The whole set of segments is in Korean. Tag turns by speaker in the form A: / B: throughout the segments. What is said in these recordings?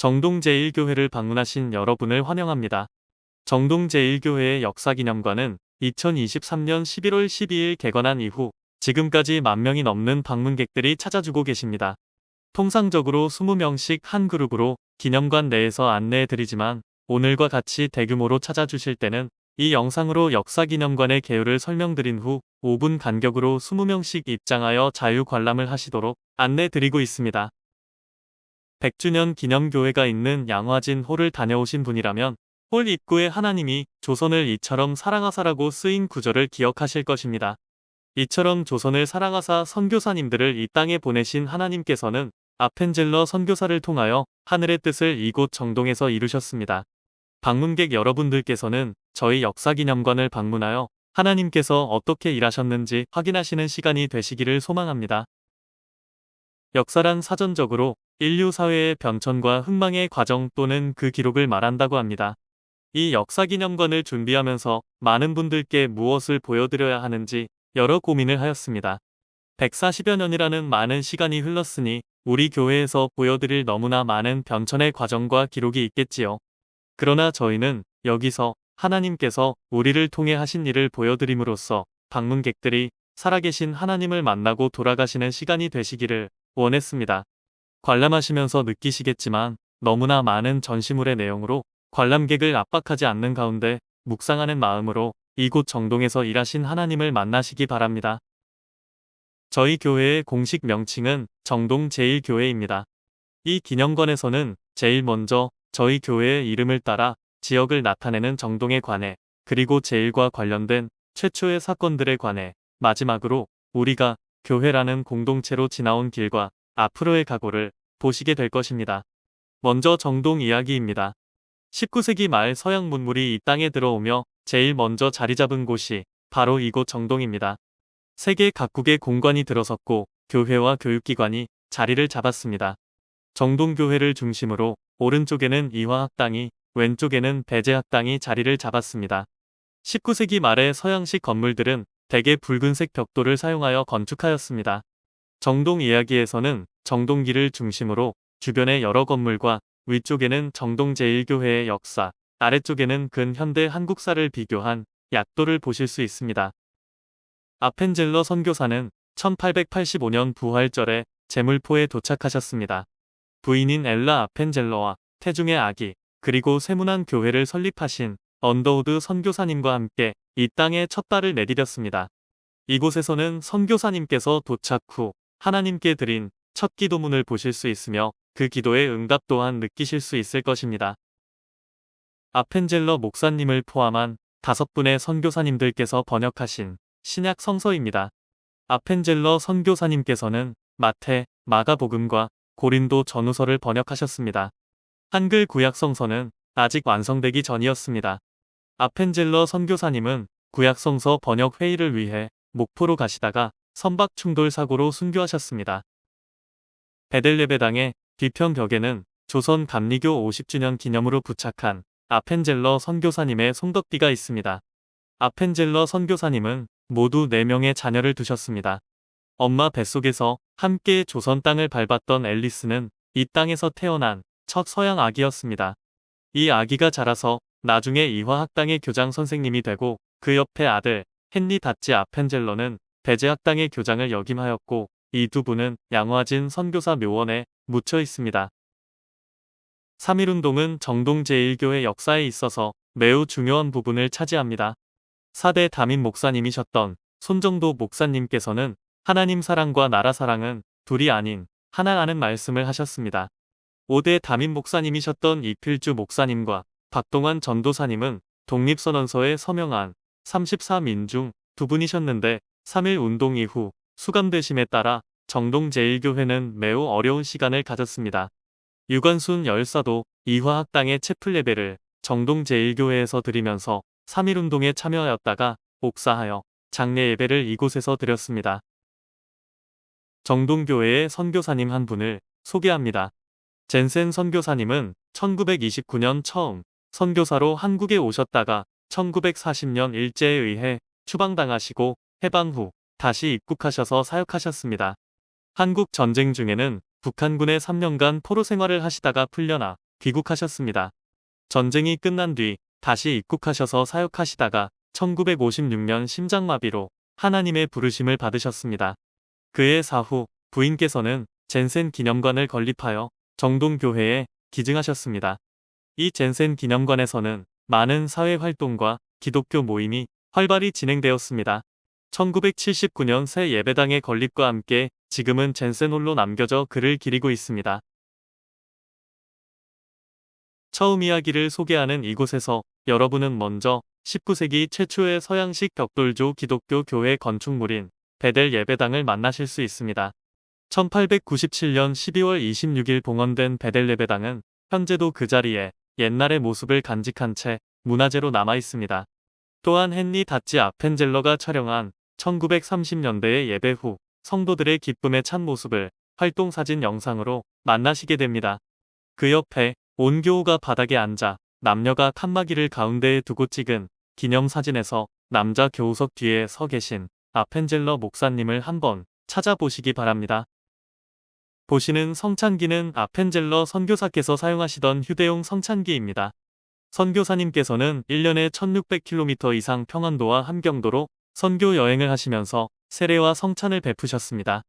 A: 정동 제1교회를 방문하신 여러분을 환영합니다. 정동 제1교회의 역사기념관은 2023년 11월 12일 개관한 이후 지금까지 10,000명이 넘는 방문객들이 찾아주고 계십니다. 통상적으로 20명씩 한 그룹으로 기념관 내에서 안내해드리지만 오늘과 같이 대규모로 찾아주실 때는 이 영상으로 역사기념관의 개요를 설명드린 후 5분 간격으로 20명씩 입장하여 자유관람을 하시도록 안내드리고 있습니다. 100주년 기념교회가 있는 양화진 홀을 다녀오신 분이라면 홀 입구에 하나님이 조선을 이처럼 사랑하사라고 쓰인 구절을 기억하실 것입니다. 이처럼 조선을 사랑하사 선교사님들을 이 땅에 보내신 하나님께서는 아펜젤러 선교사를 통하여 하늘의 뜻을 이곳 정동에서 이루셨습니다. 방문객 여러분들께서는 저희 역사기념관을 방문하여 하나님께서 어떻게 일하셨는지 확인하시는 시간이 되시기를 소망합니다. 역사란 사전적으로 인류 사회의 변천과 흥망의 과정 또는 그 기록을 말한다고 합니다. 이 역사기념관을 준비하면서 많은 분들께 무엇을 보여드려야 하는지 여러 고민을 하였습니다. 140여 년이라는 많은 시간이 흘렀으니 우리 교회에서 보여드릴 너무나 많은 변천의 과정과 기록이 있겠지요. 그러나 저희는 여기서 하나님께서 우리를 통해 하신 일을 보여드림으로써 방문객들이 살아계신 하나님을 만나고 돌아가시는 시간이 되시기를 원했습니다. 관람하시면서 느끼시겠지만 너무나 많은 전시물의 내용으로 관람객을 압박하지 않는 가운데 묵상하는 마음으로 이곳 정동에서 일하신 하나님을 만나시기 바랍니다. 저희 교회의 공식 명칭은 정동 제1교회입니다. 이 기념관에서는 제일 먼저 저희 교회의 이름을 따라 지역을 나타내는 정동에 관해, 그리고 제1과 관련된 최초의 사건들에 관해, 마지막으로 우리가 교회라는 공동체로 지나온 길과 앞으로의 각오를 보시게 될 것입니다. 먼저 정동 이야기입니다. 19세기 말 서양 문물이 이 땅에 들어오며 제일 먼저 자리 잡은 곳이 바로 이곳 정동입니다. 세계 각국의 공관이 들어섰고 교회와 교육기관이 자리를 잡았습니다. 정동교회를 중심으로 오른쪽에는 이화학당이, 왼쪽에는 배재학당이 자리를 잡았습니다. 19세기 말의 서양식 건물들은 대개 붉은색 벽돌을 사용하여 건축하였습니다. 정동 이야기에서는 정동기를 중심으로 주변의 여러 건물과 위쪽에는 정동 제1교회의 역사, 아래쪽에는 근현대 한국사를 비교한 약도를 보실 수 있습니다. 아펜젤러 선교사는 1885년 부활절에 제물포에 도착하셨습니다. 부인인 엘라 아펜젤러와 태중의 아기, 그리고 세문안 교회를 설립하신 언더우드 선교사님과 함께 이 땅에 첫 발을 내디뎠습니다. 이곳에서는 선교사님께서 도착 후 하나님께 드린 첫 기도문을 보실 수 있으며 그 기도의 응답 또한 느끼실 수 있을 것입니다. 아펜젤러 목사님을 포함한 5분의 선교사님들께서 번역하신 신약 성서입니다. 아펜젤러 선교사님께서는 마태, 마가복음과 고린도 전후서를 번역하셨습니다. 한글 구약 성서는 아직 완성되기 전이었습니다. 아펜젤러 선교사님은 구약 성서 번역 회의를 위해 목포로 가시다가 선박 충돌 사고로 순교하셨습니다. 베들레베당의 뒤편 벽에는 조선 감리교 50주년 기념으로 부착한 아펜젤러 선교사님의 손덕비가 있습니다. 아펜젤러 선교사님은 모두 4명의 자녀를 두셨습니다. 엄마 뱃속에서 함께 조선 땅을 밟았던 앨리스는 이 땅에서 태어난 첫 서양 아기였습니다. 이 아기가 자라서 나중에 이화학당의 교장 선생님이 되고 그 옆에 아들 헨리 닷지 아펜젤러는 배재학당의 교장을 역임하였고 이 두 분은 양화진 선교사 묘원에 묻혀 있습니다. 3.1운동은 정동 제1교회 역사에 있어서 매우 중요한 부분을 차지합니다. 4대 담임 목사님이셨던 손정도 목사님께서는 하나님 사랑과 나라 사랑은 둘이 아닌 하나라는 말씀을 하셨습니다. 5대 담임 목사님이셨던 이필주 목사님과 박동환 전도사님은 독립선언서에 서명한 34민 중 2분이셨는데 3.1운동 이후 수감되심에 따라 정동 제1교회는 매우 어려운 시간을 가졌습니다. 유관순 열사도 이화학당의 채플 예배를 정동 제1교회에서 드리면서 3.1운동에 참여하였다가 옥사하여 장례 예배를 이곳에서 드렸습니다. 정동교회의 선교사님 한 분을 소개합니다. 젠센 선교사님은 1929년 처음 선교사로 한국에 오셨다가 1940년 일제에 의해 추방당하시고 해방 후 다시 입국하셔서 사역하셨습니다. 한국 전쟁 중에는 북한군에 3년간 포로 생활을 하시다가 풀려나 귀국하셨습니다. 전쟁이 끝난 뒤 다시 입국하셔서 사역하시다가 1956년 심장마비로 하나님의 부르심을 받으셨습니다. 그의 사후 부인께서는 젠센 기념관을 건립하여 정동교회에 기증하셨습니다. 이 젠센 기념관에서는 많은 사회활동과 기독교 모임이 활발히 진행되었습니다. 1979년 새 예배당의 건립과 함께 지금은 젠센홀로 남겨져 글을 기리고 있습니다. 처음 이야기를 소개하는 이곳에서 여러분은 먼저 19세기 최초의 서양식 벽돌조 기독교 교회 건축물인 베델 예배당을 만나실 수 있습니다. 1897년 12월 26일 봉헌된 베델 예배당은 현재도 그 자리에 옛날의 모습을 간직한 채 문화재로 남아 있습니다. 또한 헨리 다치 아펜젤러가 촬영한 1930년대의 예배 후 성도들의 기쁨에 찬 모습을 활동사진 영상으로 만나시게 됩니다. 그 옆에 온 교우가 바닥에 앉아 남녀가 칸막이를 가운데에 두고 찍은 기념사진에서 남자 교우석 뒤에 서 계신 아펜젤러 목사님을 한번 찾아보시기 바랍니다. 보시는 성찬기는 아펜젤러 선교사께서 사용하시던 휴대용 성찬기입니다. 선교사님께서는 1년에 1600km 이상 평안도와 함경도로 선교 여행을 하시면서 세례와 성찬을 베푸셨습니다.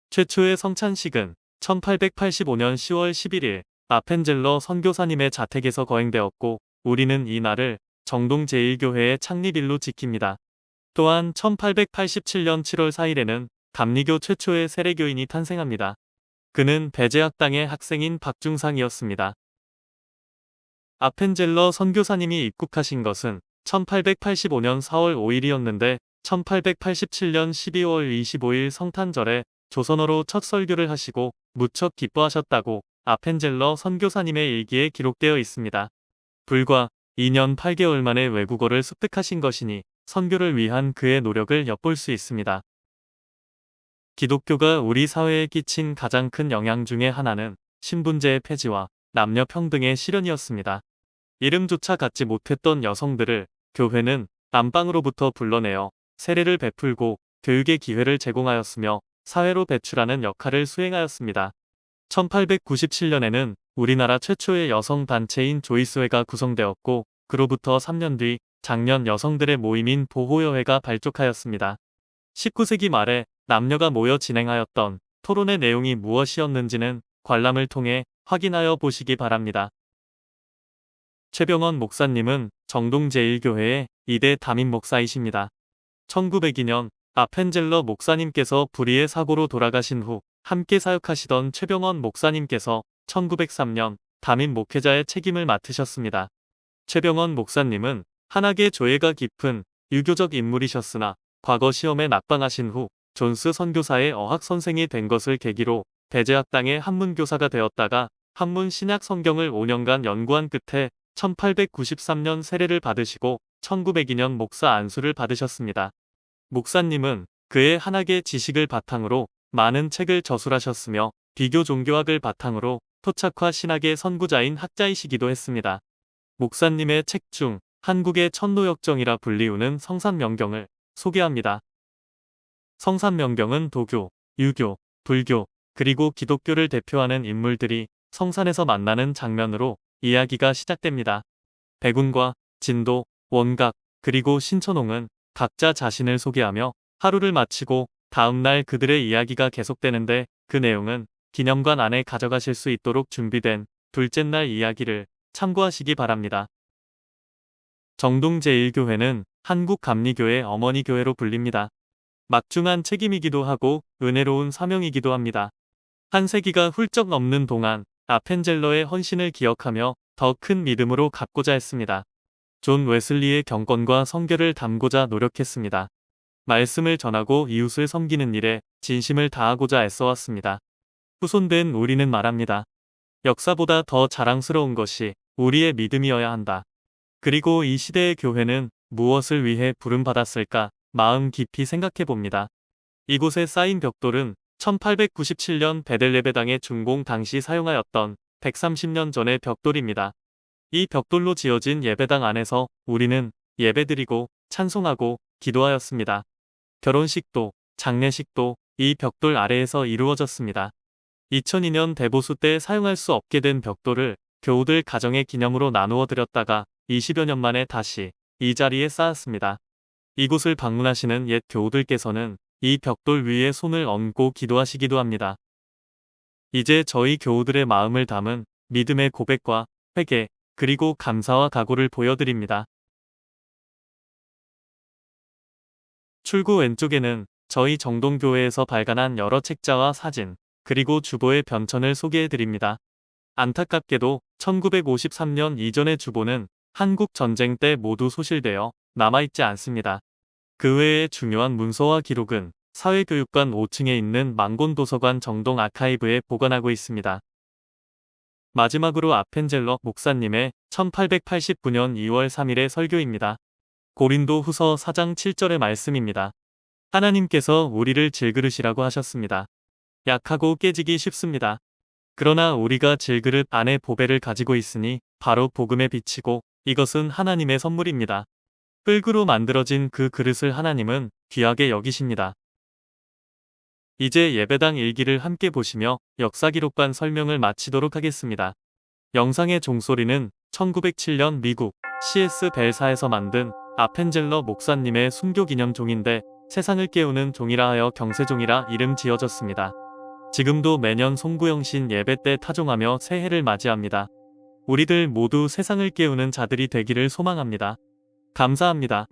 A: 최초의 성찬식은 1885년 10월 11일 아펜젤러 선교사님의 자택에서 거행되었고 우리는 이 날을 정동 제1교회의 창립일로 지킵니다. 또한 1887년 7월 4일에는 감리교 최초의 세례교인이 탄생합니다. 그는 배제학당의 학생인 박중상이었습니다. 아펜젤러 선교사님이 입국하신 것은 1885년 4월 5일이었는데 1887년 12월 25일 성탄절에 조선어로 첫 설교를 하시고 무척 기뻐하셨다고 아펜젤러 선교사님의 일기에 기록되어 있습니다. 불과 2년 8개월 만에 외국어를 습득하신 것이니 선교를 위한 그의 노력을 엿볼 수 있습니다. 기독교가 우리 사회에 끼친 가장 큰 영향 중에 하나는 신분제의 폐지와 남녀 평등의 실현이었습니다. 이름조차 갖지 못했던 여성들을 교회는 안방으로부터 불러내어 세례를 베풀고 교육의 기회를 제공하였으며 사회로 배출하는 역할을 수행하였습니다. 1897년에는 우리나라 최초의 여성 단체인 조이스회가 구성되었고 그로부터 3년 뒤 장년 여성들의 모임인 보호여회가 발족하였습니다. 19세기 말에 남녀가 모여 진행하였던 토론의 내용이 무엇이었는지는 관람을 통해 확인하여 보시기 바랍니다. 최병원 목사님은 정동 제1교회의 2대 담임 목사이십니다. 1902년 아펜젤러 목사님께서 불의의 사고로 돌아가신 후 함께 사역하시던 최병원 목사님께서 1903년 담임 목회자의 책임을 맡으셨습니다. 최병원 목사님은 한학의 조예가 깊은 유교적 인물이셨으나 과거 시험에 낙방하신 후 존스 선교사의 어학 선생이 된 것을 계기로 배제학당의 한문교사가 되었다가 한문 신약 성경을 5년간 연구한 끝에 1893년 세례를 받으시고 1902년 목사 안수를 받으셨습니다. 목사님은 그의 한학의 지식을 바탕으로 많은 책을 저술하셨으며 비교 종교학을 바탕으로 토착화 신학의 선구자인 학자이시기도 했습니다. 목사님의 책 중 한국의 천노역정이라 불리우는 성산명경을 소개합니다. 성산명경은 도교, 유교, 불교, 그리고 기독교를 대표하는 인물들이 성산에서 만나는 장면으로 이야기가 시작됩니다. 백운과 진도, 원각, 그리고 신천홍은 각자 자신을 소개하며 하루를 마치고 다음날 그들의 이야기가 계속되는데 그 내용은 기념관 안에 가져가실 수 있도록 준비된 둘째 날 이야기를 참고하시기 바랍니다. 정동 제1교회는 한국감리교의 어머니 교회로 불립니다. 막중한 책임이기도 하고 은혜로운 사명이기도 합니다. 한 세기가 훌쩍 넘는 동안 아펜젤러의 헌신을 기억하며 더 큰 믿음으로 갖고자 했습니다. 존 웨슬리의 경건과 성결을 담고자 노력했습니다. 말씀을 전하고 이웃을 섬기는 일에 진심을 다하고자 애써왔습니다. 후손된 우리는 말합니다. 역사보다 더 자랑스러운 것이 우리의 믿음이어야 한다. 그리고 이 시대의 교회는 무엇을 위해 부름받았을까 마음 깊이 생각해 봅니다. 이곳에 쌓인 벽돌은 1897년 베델 예배당의 준공 당시 사용하였던 130년 전의 벽돌입니다. 이 벽돌로 지어진 예배당 안에서 우리는 예배드리고 찬송하고 기도하였습니다. 결혼식도 장례식도 이 벽돌 아래에서 이루어졌습니다. 2002년 대보수 때 사용할 수 없게 된 벽돌을 교우들 가정의 기념으로 나누어 드렸다가 20여 년 만에 다시 이 자리에 쌓았습니다. 이곳을 방문하시는 옛 교우들께서는 이 벽돌 위에 손을 얹고 기도하시기도 합니다. 이제 저희 교우들의 마음을 담은 믿음의 고백과 회개, 그리고 감사와 각오를 보여드립니다. 출구 왼쪽에는 저희 정동교회에서 발간한 여러 책자와 사진, 그리고 주보의 변천을 소개해드립니다. 안타깝게도 1953년 이전의 주보는 한국 전쟁 때 모두 소실되어 남아있지 않습니다. 그 외에 중요한 문서와 기록은 사회교육관 5층에 있는 망곤도서관 정동 아카이브에 보관하고 있습니다. 마지막으로 아펜젤러 목사님의 1889년 2월 3일의 설교입니다. 고린도 후서 4장 7절의 말씀입니다. 하나님께서 우리를 질그릇이라고 하셨습니다. 약하고 깨지기 쉽습니다. 그러나 우리가 질그릇 안에 보배를 가지고 있으니 바로 복음에 비치고 이것은 하나님의 선물입니다. 흙으로 만들어진 그 그릇을 하나님은 귀하게 여기십니다. 이제 예배당 일기를 함께 보시며 역사기록관 설명을 마치도록 하겠습니다. 영상의 종소리는 1907년 미국 CS 벨사에서 만든 아펜젤러 목사님의 순교기념 종인데 세상을 깨우는 종이라 하여 경세종이라 이름 지어졌습니다. 지금도 매년 송구영신 예배 때 타종하며 새해를 맞이합니다. 우리들 모두 세상을 깨우는 자들이 되기를 소망합니다. 감사합니다.